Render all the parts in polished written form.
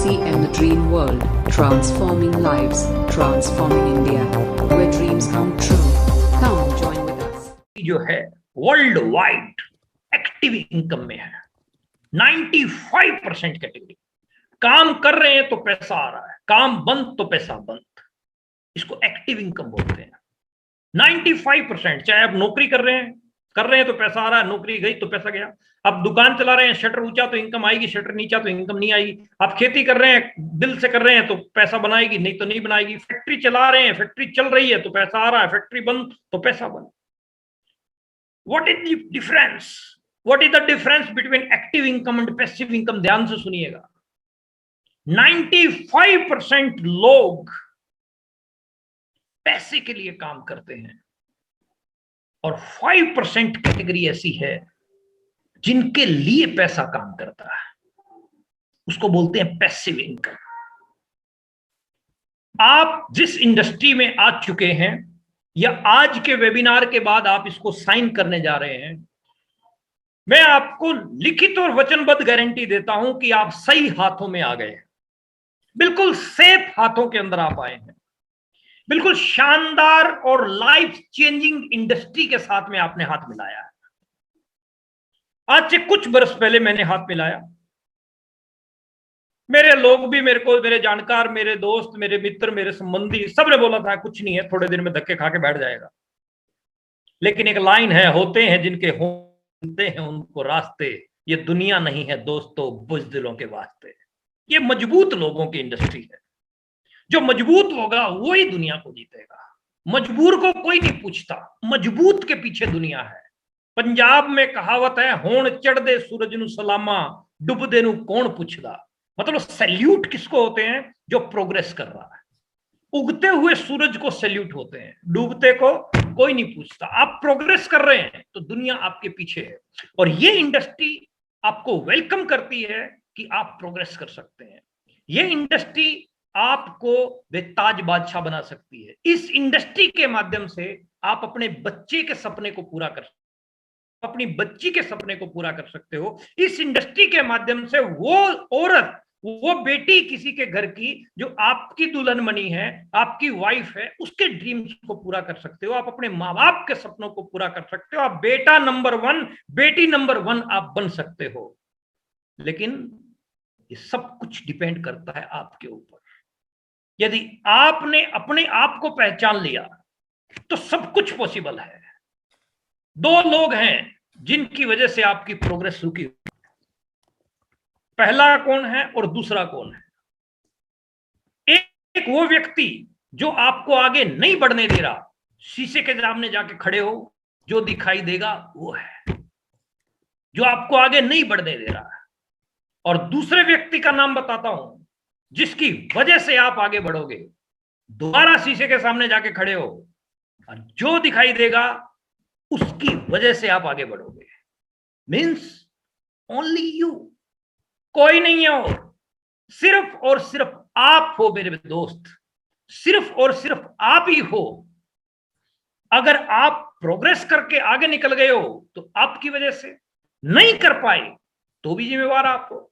TCM The Dream World, transforming lives, transforming India, where dreams come true. Come join with us. जो है world wide active income में है 95% category. काम कर रहे हैं तो पैसा आ रहा है, काम बंद तो पैसा बंद। इसको एक्टिव इनकम बोलते हैं। 95%, चाहे आप नौकरी कर रहे हैं तो पैसा आ रहा है, नौकरी गई तो पैसा गया। आप दुकान चला रहे हैं, शटर ऊंचा तो इनकम आएगी, शटर नीचा तो इनकम नहीं आएगी। आप खेती कर रहे हैं, दिल से कर रहे हैं तो पैसा बनाएगी, नहीं तो नहीं बनाएगी। फैक्ट्री चला रहे हैं, फैक्ट्री चल रही है तो पैसा आ रहा है, फैक्ट्री बंद तो पैसा बंद। What is the difference? What is the difference between active income and passive income? ध्यान से सुनिएगा। 95% लोग पैसे के लिए काम करते हैं और 5% कैटेगरी ऐसी है जिनके लिए पैसा काम करता है, उसको बोलते हैं पैसिव इनकम। आप जिस इंडस्ट्री में आ चुके हैं या आज के वेबिनार के बाद आप इसको साइन करने जा रहे हैं, मैं आपको लिखित और वचनबद्ध गारंटी देता हूं कि आप सही हाथों में आ गए हैं। बिल्कुल सेफ हाथों के अंदर आप आए हैं। बिल्कुल शानदार और लाइफ चेंजिंग इंडस्ट्री के साथ में आपने हाथ मिलाया है। आज से कुछ बरस पहले मैंने हाथ मिलाया। मेरे लोग भी मेरे को, मेरे जानकार, मेरे दोस्त, मेरे मित्र, मेरे संबंधी, सबने बोला था कुछ नहीं है, थोड़े दिन में धक्के खा के बैठ जाएगा। लेकिन एक लाइन है, होते हैं जिनके होते हैं उनको रास्ते, ये दुनिया नहीं है दोस्तों बुज़दिलों के वास्ते। ये मजबूत लोगों की इंडस्ट्री है। जो मजबूत होगा वही दुनिया को जीतेगा। मजबूर को कोई नहीं पूछता, मजबूत के पीछे दुनिया है। पंजाब में कहावत है, होण चढ़ दे सूरज नु सलामा, डुब दे नु कौन पुछदा। मतलब सैल्यूट किसको होते हैं? जो प्रोग्रेस कर रहा है। उगते हुए सूरज को सैल्यूट होते हैं, डूबते को कोई नहीं पूछता। आप प्रोग्रेस कर रहे हैं तो दुनिया आपके पीछे है और ये इंडस्ट्री आपको वेलकम करती है कि आप प्रोग्रेस कर सकते हैं। ये इंडस्ट्री आपको बेताज बादशाह बना सकती है। इस इंडस्ट्री के माध्यम से आप अपने बच्चे के सपने को पूरा कर, अपनी बच्ची के सपने को पूरा कर सकते हो। इस इंडस्ट्री के माध्यम से वो औरत, वो बेटी किसी के घर की जो आपकी दुल्हन बनी है, आपकी वाइफ है, उसके ड्रीम्स को पूरा कर सकते हो। आप अपने माँ बाप के सपनों को पूरा कर सकते हो। आप बेटा नंबर 1, बेटी नंबर 1 आप बन सकते हो। लेकिन ये सब कुछ डिपेंड करता है आपके ऊपर। यदि आपने अपने आप को पहचान लिया तो सब कुछ पॉसिबल है। 2 लोग हैं जिनकी वजह से आपकी प्रोग्रेस रुकी। पहला कौन है और दूसरा कौन है? एक वो व्यक्ति जो आपको आगे नहीं बढ़ने दे रहा, शीशे के सामने जाके खड़े हो, जो दिखाई देगा वो है जो आपको आगे नहीं बढ़ने दे रहा है। और दूसरे व्यक्ति का नाम बताता हूं जिसकी वजह से आप आगे बढ़ोगे। दोबारा शीशे के सामने जाके खड़े हो और जो दिखाई देगा उसकी वजह से आप आगे बढ़ोगे। मीन्स ओनली यू, कोई नहीं है और सिर्फ आप हो मेरे दोस्त। सिर्फ और सिर्फ आप ही हो। अगर आप प्रोग्रेस करके आगे निकल गए हो तो आपकी वजह से, नहीं कर पाए तो भी जिम्मेवार आप हो।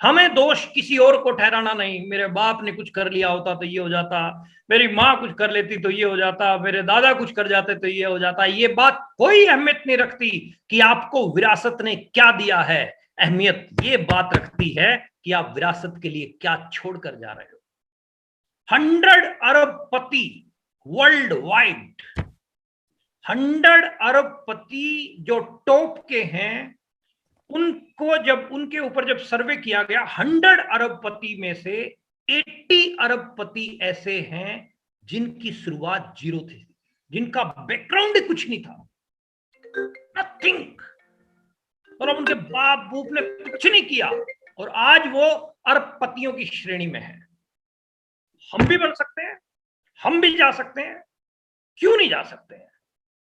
हमें दोष किसी और को ठहराना नहीं। मेरे बाप ने कुछ कर लिया होता तो ये हो जाता, मेरी माँ कुछ कर लेती तो ये हो जाता, मेरे दादा कुछ कर जाते तो ये हो जाता। ये बात कोई अहमियत नहीं रखती कि आपको विरासत ने क्या दिया है। अहमियत ये बात रखती है कि आप विरासत के लिए क्या छोड़कर जा रहे हो। 100 अरबपति वर्ल्ड वाइड, 100 अरबपति जो टॉप के हैं, उनको जब उनके ऊपर जब सर्वे किया गया, 100 अरबपति में से 80 अरबपति ऐसे हैं जिनकी शुरुआत 0 थी, जिनका बैकग्राउंड कुछ नहीं था, नथिंग। और अब उनके बाप बूप ने कुछ नहीं किया और आज वो अरबपतियों की श्रेणी में है। हम भी बन सकते हैं, हम भी जा सकते हैं, क्यों नहीं जा सकते हैं?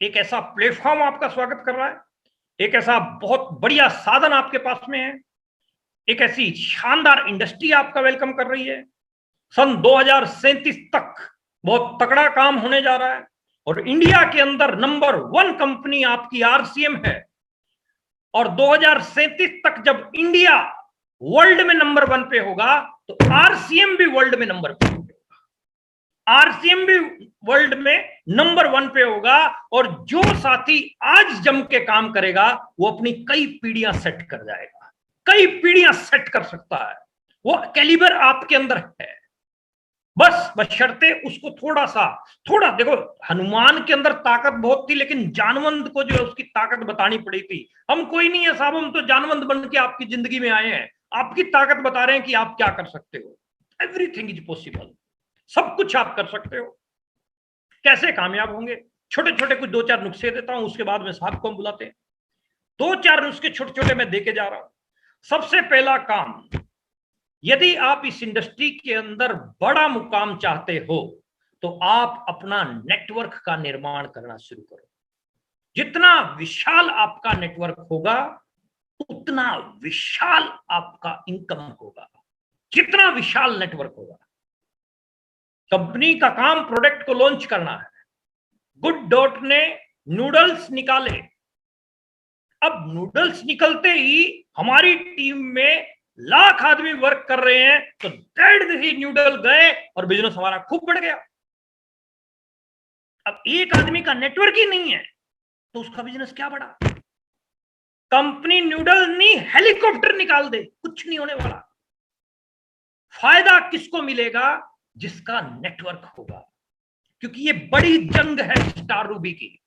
एक ऐसा प्लेटफॉर्म आपका स्वागत कर रहा है, एक ऐसा बहुत बढ़िया साधन आपके पास में है, एक ऐसी शानदार इंडस्ट्री आपका वेलकम कर रही है। सन 2037 तक बहुत तगड़ा काम होने जा रहा है और इंडिया के अंदर नंबर 1 कंपनी आपकी RCM है। और 2037 तक जब इंडिया वर्ल्ड में नंबर 1 पे होगा तो आरसीएम भी वर्ल्ड में नंबर 1 पे होगा। आरसीएम भी वर्ल्ड में नंबर 1 पे होगा। और जो साथी आज जम के काम करेगा वो अपनी कई पीढ़ियां सेट कर जाएगा, कई पीढ़ियां सेट कर सकता है। वो कैलिबर आपके अंदर है, बस बशर्ते उसको थोड़ा देखो। हनुमान के अंदर ताकत बहुत थी, लेकिन जानवंत को जो है उसकी ताकत बतानी पड़ी थी। हम कोई नहीं है साहब, हम तो जानवंत बन के आपकी जिंदगी में आए हैं, आपकी ताकत बता रहे हैं कि आप क्या कर सकते हो। एवरीथिंग इज पॉसिबल, सब कुछ आप कर सकते हो। कैसे कामयाब होंगे? छोटे छोटे कुछ 2-4 नुस्खे देता हूं, उसके बाद में साहब को हम बुलाते हैं। 2-4 नुस्खे छोटे छोटे मैं देके जा रहा हूं। सबसे पहला काम, यदि आप इस इंडस्ट्री के अंदर बड़ा मुकाम चाहते हो तो आप अपना नेटवर्क का निर्माण करना शुरू करो। जितना विशाल आपका नेटवर्क होगा उतना विशाल आपका इनकम होगा। जितना विशाल नेटवर्क होगा। कंपनी का काम प्रोडक्ट को लॉन्च करना है। गुड डॉट ने नूडल्स निकाले। अब नूडल्स निकलते ही हमारी टीम में लाख आदमी वर्क कर रहे हैं, तो 1.5 न्यूडल गए और बिजनेस हमारा खूब बढ़ गया। अब एक आदमी का नेटवर्क ही नहीं है तो उसका बिजनेस क्या बढ़ा? कंपनी नूडल नहीं, हेलीकॉप्टर निकाल दे, कुछ नहीं होने वाला। फायदा किसको मिलेगा? जिसका नेटवर्क होगा। क्योंकि ये बड़ी जंग है स्टार रूबी की।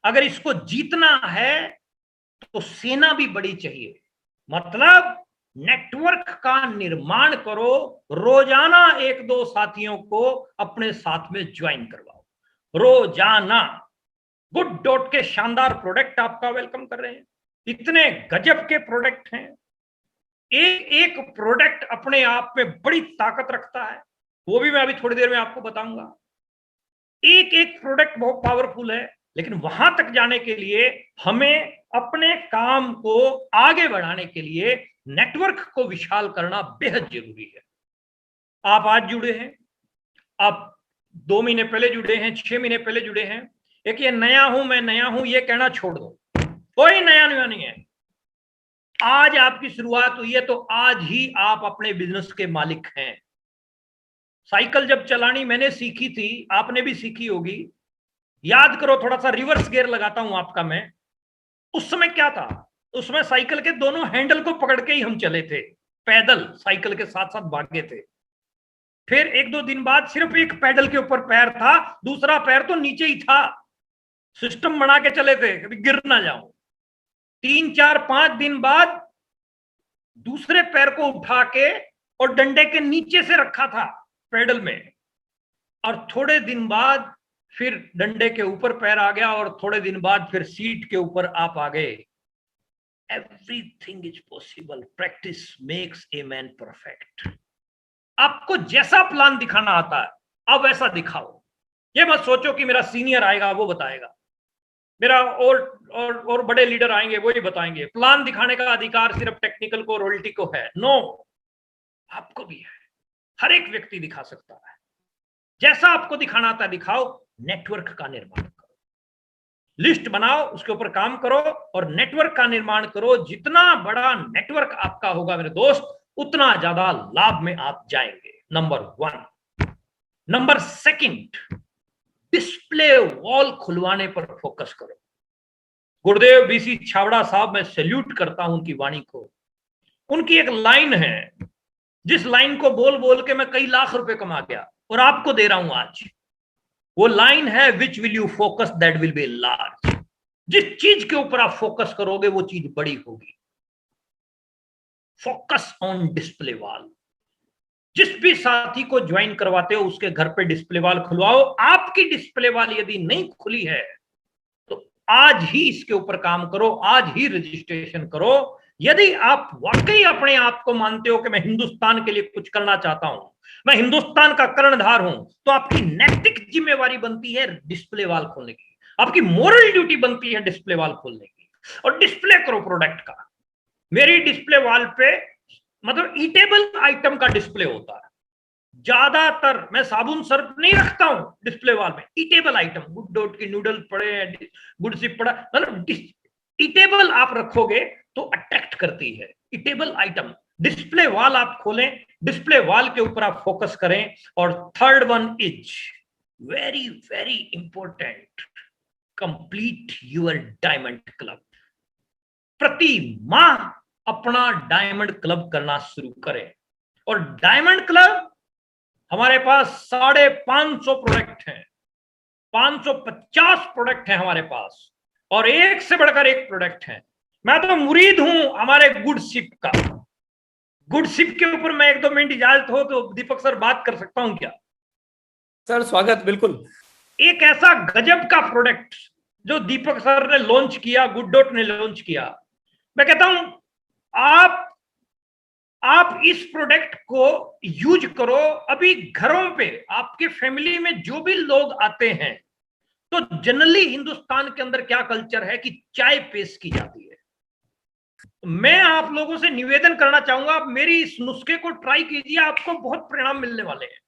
अगर इसको जीतना है तो सेना भी बड़ी चाहिए। मतलब नेटवर्क का निर्माण करो। रोजाना 1-2 साथियों को अपने साथ में ज्वाइन करवाओ, रोजाना। गुड डॉट के शानदार प्रोडक्ट आपका वेलकम कर रहे हैं। इतने गजब के प्रोडक्ट हैं। एक एक प्रोडक्ट अपने आप में बड़ी ताकत रखता है, वो भी मैं अभी थोड़ी देर में आपको बताऊंगा। एक एक प्रोडक्ट बहुत पावरफुल है, लेकिन वहां तक जाने के लिए हमें अपने काम को आगे बढ़ाने के लिए नेटवर्क को विशाल करना बेहद जरूरी है। आप आज जुड़े हैं, आप 2 महीने पहले जुड़े हैं, 6 महीने पहले जुड़े हैं। एक ये नया हूं, मैं नया हूं, ये कहना छोड़ दो। कोई नया नहीं है। आज आपकी शुरुआत हुई है तो आज ही आप अपने बिजनेस के मालिक हैं। साइकिल जब चलानी मैंने सीखी थी, आपने भी सीखी होगी। याद करो, थोड़ा सा रिवर्स गियर लगाता हूं आपका मैं। उस समय क्या था? उसमें साइकिल के दोनों हैंडल को पकड़ के ही हम चले थे, पैदल साइकिल के साथ साथ भागे थे। फिर 1-2 दिन बाद सिर्फ एक पैडल के ऊपर पैर था, दूसरा पैर तो नीचे ही था। सिस्टम बना के चले थे, कभी गिर ना जाऊं। 3-4-5 दिन बाद दूसरे पैर को उठा के और डंडे के नीचे से रखा था पैडल में, और थोड़े दिन बाद फिर डंडे के ऊपर पैर आ गया, और थोड़े दिन बाद फिर सीट के ऊपर आप आ गए। Everything is possible. Practice makes a man perfect. आपको जैसा प्लान दिखाना आता है आप वैसा दिखाओ। ये मत सोचो कि मेरा सीनियर आएगा वो बताएगा, मेरा और बड़े लीडर आएंगे वो ही बताएंगे। प्लान दिखाने का अधिकार सिर्फ टेक्निकल को, रॉयल्टी को है। नो, आपको भी है। हर एक व्यक्ति दिखा सकता है। जैसा आपको दिखाना आता है दिखाओ। नेटवर्क का निर्माण करो, लिस्ट बनाओ, उसके ऊपर काम करो और नेटवर्क का निर्माण करो। जितना बड़ा नेटवर्क आपका होगा मेरे दोस्त, उतना ज्यादा लाभ में आप जाएंगे। नंबर 1। नंबर 2, डिस्प्ले वॉल खुलवाने पर फोकस करो। गुरुदेव बीसी छाबड़ा साहब, मैं सैल्यूट करता हूं उनकी वाणी को। उनकी एक लाइन है, जिस लाइन को बोल बोल के मैं कई लाख रुपए कमा गया और आपको दे रहा हूं आज। वो लाइन है, which will you focus that will be large. जिस चीज के ऊपर आप फोकस करोगे वो चीज बड़ी होगी। Focus on display wall. जिस भी साथी को ज्वाइन करवाते हो उसके घर पे डिस्प्ले वॉल खुलवाओ। आपकी डिस्प्ले वॉल यदि नहीं खुली है तो आज ही इसके ऊपर काम करो, आज ही रजिस्ट्रेशन करो। यदि आप वाकई अपने आप को मानते हो कि मैं हिंदुस्तान के लिए कुछ करना चाहता हूं, मैं हिंदुस्तान का कर्णधार हूं, तो आपकी नैतिक जिम्मेवारी बनती है डिस्प्ले वॉल खोलने की। आपकी मोरल ड्यूटी बनती है डिस्प्ले वॉल खोलने की। और डिस्प्ले करो प्रोडक्ट का। मेरी डिस्प्ले वॉल पे मतलब ईटेबल आइटम का डिस्प्ले होता है ज्यादातर। मैं साबुन सर्फ नहीं रखता हूं डिस्प्ले वॉल में। ईटेबल आइटम, गुड डॉट की नूडल पड़े हैं, गुड सिप पड़ा, मतलब ईटेबल आप रखोगे तो अट्रैक्ट करती है। ईटेबल आइटम डिस्प्ले वॉल आप खोलें, डिस्प्ले वॉल के ऊपर आप फोकस करें। और third one is very very important, complete your diamond club. प्रति माह अपना डायमंड क्लब करना शुरू करें। और डायमंड क्लब हमारे पास 550 प्रोडक्ट हैं, 550 प्रोडक्ट हैं हमारे पास, और एक से बढ़कर एक प्रोडक्ट है। मैं तो मुरीद हूं हमारे गुड शिप का। गुड शिप के ऊपर मैं 1-2 मिनट इजाजत हो तो दीपक सर बात कर सकता हूं क्या? सर स्वागत, बिल्कुल। एक ऐसा गजब का प्रोडक्ट जो दीपक सर ने लॉन्च किया, गुड डॉट ने लॉन्च किया। मैं कहता हूं आप इस प्रोडक्ट को यूज करो। अभी घरों पे आपके फैमिली में जो भी लोग आते हैं, तो जनरली हिंदुस्तान के अंदर क्या कल्चर है कि चाय पेश की जाती है। मैं आप लोगों से निवेदन करना चाहूंगा, आप मेरी इस नुस्खे को ट्राई कीजिए, आपको बहुत परिणाम मिलने वाले हैं।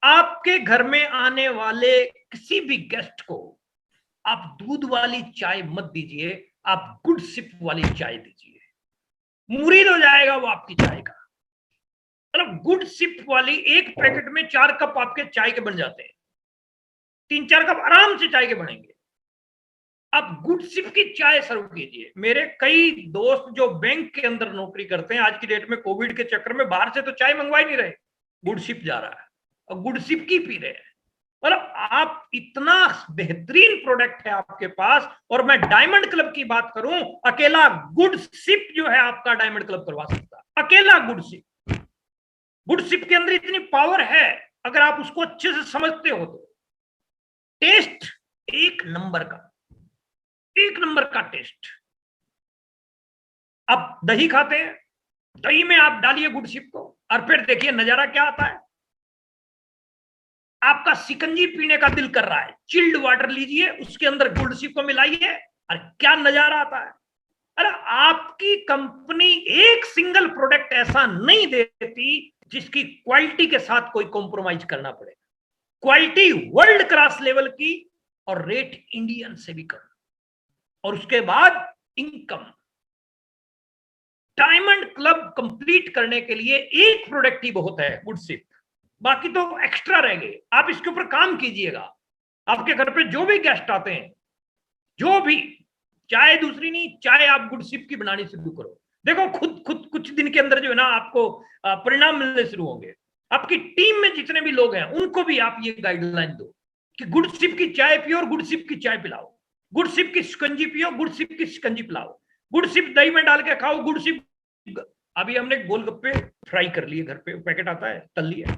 आपके घर में आने वाले किसी भी गेस्ट को आप दूध वाली चाय मत दीजिए, आप गुड सिप वाली चाय दीजिए, मुरीद हो जाएगा वो आपकी चाय का। मतलब गुड सिप वाली एक पैकेट में 4 कप आपके चाय के बन जाते हैं, 3-4 कप आराम से चाय के बनेंगे। आप गुड सिप की चाय सर्व कीजिए। मेरे कई दोस्त जो बैंक के अंदर नौकरी करते हैं, आज की डेट में कोविड के चक्कर में बाहर से तो चाय मंगवा ही नहीं रहे, गुड सिप जा रहा है और गुड सिप की पी रहे हैं। मतलब आप इतना बेहतरीन प्रोडक्ट है आपके पास। और मैं डायमंड क्लब की बात करूं, अकेला गुड सिप जो है आपका डायमंड क्लब करवा सकता है, अकेला गुड सिप। गुड सिप के अंदर इतनी पावर है, अगर आप उसको अच्छे से समझते हो तो। टेस्ट एक नंबर का टेस्ट। आप दही खाते हैं, दही में आप डालिए गुड सिप को और फिर देखिए नजारा क्या आता है। आपका शिकंजी पीने का दिल कर रहा है, चिल्ड वाटर लीजिए, उसके अंदर गुड सिप को मिलाइए और क्या नजारा आता है। अरे आपकी कंपनी एक सिंगल प्रोडक्ट ऐसा नहीं देती जिसकी क्वालिटी के साथ कोई कॉम्प्रोमाइज करना पड़े। क्वालिटी वर्ल्ड क्लास लेवल की और रेट इंडियन से भी कम, और उसके बाद इनकम। डायमंड क्लब कंप्लीट करने के लिए एक प्रोडक्ट ही बहुत है, गुड सिप, बाकी तो एक्स्ट्रा रह गए। आप इसके ऊपर काम कीजिएगा। आपके घर पे जो भी गेस्ट आते हैं, जो भी, चाय दूसरी नहीं, चाय आप गुड सिप की बनानी शुरू करो। देखो खुद कुछ दिन के अंदर जो है ना आपको परिणाम मिलने शुरू होंगे। आपकी टीम में जितने भी लोग हैं उनको भी आप ये गाइडलाइन दो कि गुड सिप की चाय पियो और गुड सिप की चाय पिलाओ, गुड सिप की शिकंजी पियो, गुड सिप की शिकंजी पिलाओ, गुड सिप दही में डाल के खाओ, गुड सिप। अभी हमने गोलगप्पे फ्राई कर लिए, घर पे पैकेट आता है, तल लिया।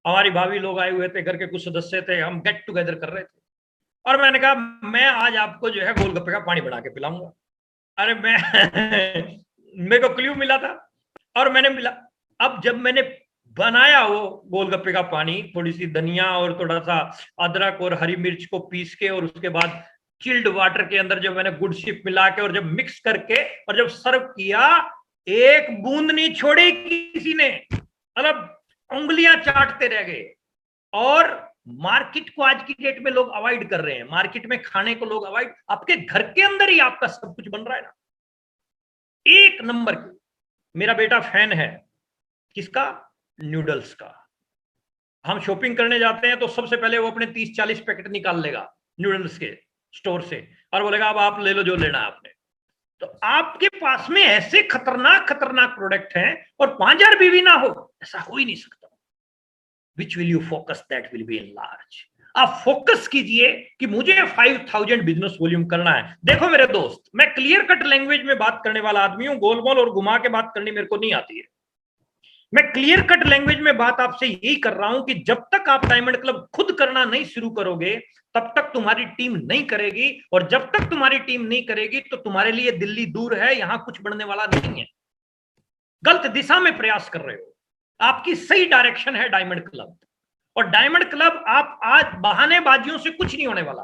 हमारी भाभी लोग आए हुए थे, घर के कुछ सदस्य थे, हम गेट टुगेदर कर रहे थे, और मैंने कहा मैं आज आपको जो है गोलगप्पे का पानी बना के पिलाऊंगा। अरे मेरे को क्लू मिला था और मैंने मिला। अब जब मैंने बनाया वो गोलगप्पे का पानी, थोड़ी सी धनिया और थोड़ा सा अदरक और हरी मिर्च को पीस के, और उसके बाद चिल्ड वाटर के अंदर जब मैंने गुड सिप मिला के और जब मिक्स करके और जब सर्व किया, एक बूंद नहीं छोड़ी किसी ने। मतलब उंगलियां चाटते रह गए। और मार्केट को आज की डेट में लोग अवॉइड कर रहे हैं, मार्केट में खाने को लोग अवॉइड, आपके घर के अंदर ही आपका सब कुछ बन रहा है ना, एक नंबर की। मेरा बेटा फैन है किसका? नूडल्स का। हम शॉपिंग करने जाते हैं तो सबसे पहले वो अपने 30-40 पैकेट निकाल लेगा नूडल्स के स्टोर से और बोलेगा अब आप ले लो जो लेना है आपने। तो आपके पास में ऐसे खतरनाक प्रोडक्ट हैं और 5000 बीवी ना हो, ऐसा हो ही नहीं सकता। Which will you focus? That will be enlarged. आप फोकस कीजिए कि मुझे 5000 बिजनेस वॉल्यूम करना है। देखो मेरे दोस्त, मैं क्लियर कट लैंग्वेज में बात करने वाला आदमी हूं, गोलमोल और घुमा के बात करनी मेरे को नहीं आती है। मैं क्लियर कट लैंग्वेज में बात आपसे यही कर रहा हूं कि जब तक आप डायमंड क्लब खुद करना नहीं शुरू करोगे, तब तक तुम्हारी टीम नहीं करेगी, और जब तक तुम्हारी टीम नहीं करेगी तो तुम्हारे लिए दिल्ली दूर है, यहां कुछ बढ़ने वाला नहीं है। गलत दिशा में प्रयास कर रहे हो। आपकी सही डायरेक्शन है डायमंड क्लब। और डायमंड क्लब आप आज बहानेबाजियों से कुछ नहीं होने वाला।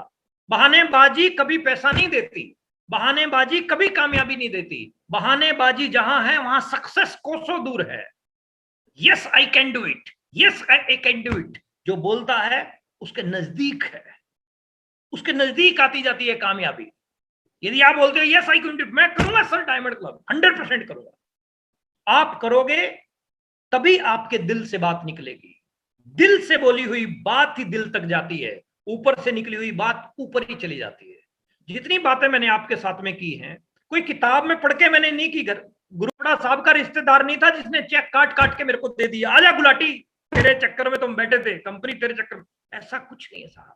बहानेबाजी कभी पैसा नहीं देती, बहानेबाजी कभी कामयाबी नहीं देती। बहानेबाजी जहां है वहां सक्सेस कोसों दूर है। Yes I can do it, yes I can do it जो बोलता है उसके नजदीक है, उसके नजदीक आती जाती है कामयाबी। यदि आप बोलते हो yes I can do it, मैं करूंगा सर डायमंड क्लब, 100% करूंगा, आप करोगे तभी आपके दिल से बात निकलेगी। दिल से बोली हुई बात ही दिल तक जाती है, ऊपर से निकली हुई बात ऊपर ही चली जाती है। जितनी बातें मैंने आपके साथ में की हैं, कोई किताब में पढ़ के मैंने नहीं की। गुरुड़ा साहब का रिश्तेदार नहीं था जिसने चेक काट काट के मेरे को दे दिया, आजा गुलाटी तेरे चक्कर में तुम बैठे थे, कंपनी तेरे चक्कर में। ऐसा कुछ नहीं है साहब।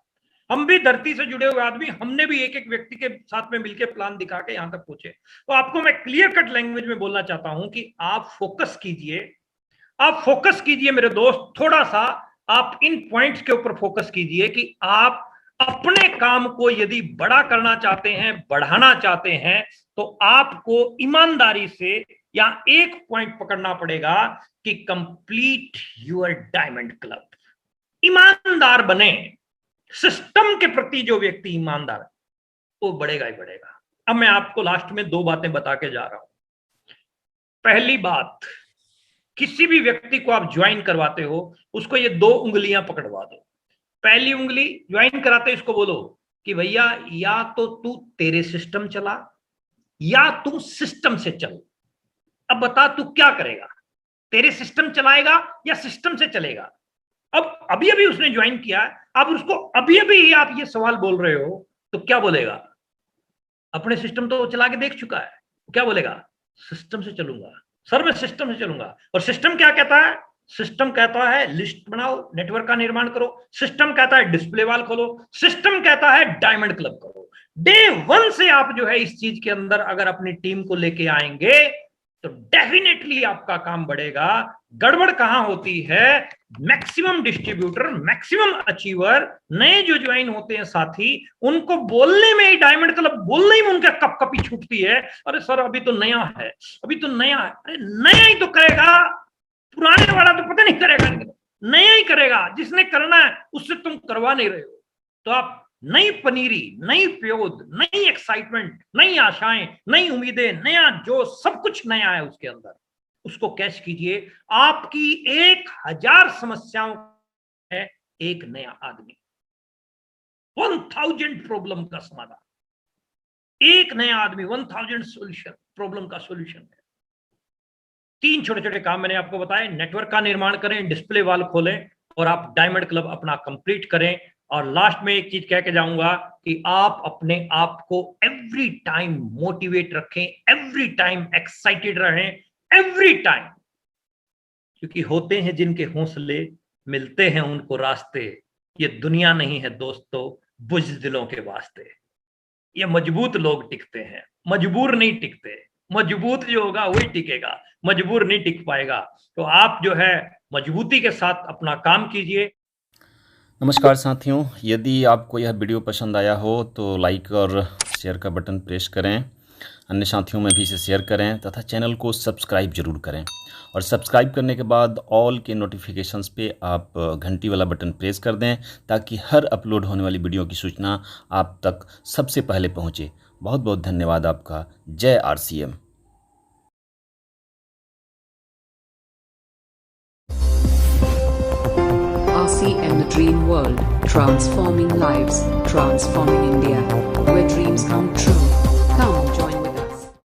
हम भी धरती से जुड़े हुए आदमी, हमने भी एक एक व्यक्ति के साथ में मिलकर प्लान दिखा के यहां तक पहुंचे। तो आपको मैं क्लियर कट लैंग्वेज में बोलना चाहता हूं कि आप फोकस कीजिए, आप फोकस कीजिए मेरे दोस्त। थोड़ा सा आप इन पॉइंट्स के ऊपर फोकस कीजिए कि आप अपने काम को यदि बड़ा करना चाहते हैं, बढ़ाना चाहते हैं, तो आपको ईमानदारी से या एक पॉइंट पकड़ना पड़ेगा कि कंप्लीट योर डायमंड क्लब। ईमानदार बने। सिस्टम के प्रति जो व्यक्ति ईमानदार है वो बढ़ेगा ही बढ़ेगा। अब मैं आपको लास्ट में 2 बातें बता के जा रहा हूं। पहली बात, किसी भी व्यक्ति को आप ज्वाइन करवाते हो, उसको ये 2 उंगलियां पकड़वा दो। पहली उंगली ज्वाइन कराते इसको बोलो कि भैया या तो तू तेरे सिस्टम चला या तुम सिस्टम से चल। अब बता तू क्या करेगा, तेरे सिस्टम चलाएगा या सिस्टम से चलेगा। अब अभी अभी उसने ज्वाइन किया है, अब उसको अभी अभी आप ये सवाल बोल रहे हो तो क्या बोलेगा? अपने सिस्टम तो चला के देख चुका है, क्या बोलेगा? सिस्टम से चलूंगा सर, मैं सिस्टम से चलूंगा। और सिस्टम क्या कहता है? सिस्टम कहता है लिस्ट बनाओ, नेटवर्क का निर्माण करो। सिस्टम कहता है डिस्प्ले वॉल खोलो। सिस्टम कहता है डायमंड क्लब करो। डे 1 से आप जो है इस चीज के अंदर अगर अपनी टीम को लेके आएंगे तो डेफिनेटली आपका काम बढ़ेगा। गड़बड़ कहां होती है? मैक्सिमम डिस्ट्रीब्यूटर, मैक्सिमम अचीवर, नए जो ज्वाइन होते हैं साथी, उनको बोलने में ही डायमंड क्लब बोलने में उनका कप कपी छूटती है। अरे सर अभी तो नया है, अभी तो नया है। अरे नया ही तो करेगा, पुराने वाला तो पता नहीं करेगा, नया ही करेगा। जिसने करना है उससे तुम करवा नहीं रहे हो। तो आप नई पनीरी, नई प्योद, नई एक्साइटमेंट, नई आशाएं, नई उम्मीदें, नया जो सब कुछ नया है उसके अंदर, उसको कैच कीजिए। आपकी 1000 समस्याओं है एक नया आदमी, 1000 प्रॉब्लम का समाधान। एक नया आदमी 1000 सॉल्यूशन, प्रॉब्लम का सॉल्यूशन है। 3 छोटे छोटे काम मैंने आपको बताए। नेटवर्क का निर्माण करें, डिस्प्ले वॉल खोलें और आप डायमंड क्लब अपना कंप्लीट करें। और लास्ट में एक चीज कह के जाऊंगा कि आप अपने आप को एवरी टाइम मोटिवेट रखें, एवरी टाइम एक्साइटेड रहें, एवरी टाइम, क्योंकि होते हैं जिनके हौसले, मिलते हैं उनको रास्ते। ये दुनिया नहीं है दोस्तों बुज़दिलों के वास्ते। ये मजबूत लोग टिकते हैं, मजबूर नहीं टिकते। मजबूत जो होगा वही टिकेगा, मजबूर नहीं टिक पाएगा। तो आप जो है मजबूती के साथ अपना काम कीजिए। नमस्कार साथियों, यदि आपको यह वीडियो पसंद आया हो तो लाइक और शेयर का बटन प्रेस करें, अन्य साथियों में भी इसे शेयर करें तथा चैनल को सब्सक्राइब जरूर करें। और सब्सक्राइब करने के बाद ऑल के नोटिफिकेशंस पे आप घंटी वाला बटन प्रेस कर दें ताकि हर अपलोड होने वाली वीडियो की सूचना आप तक सबसे पहले पहुंचे। बहुत बहुत धन्यवाद आपका। जय RCM। RCM, the dream world, transforming lives, transforming India, where dreams come true. Come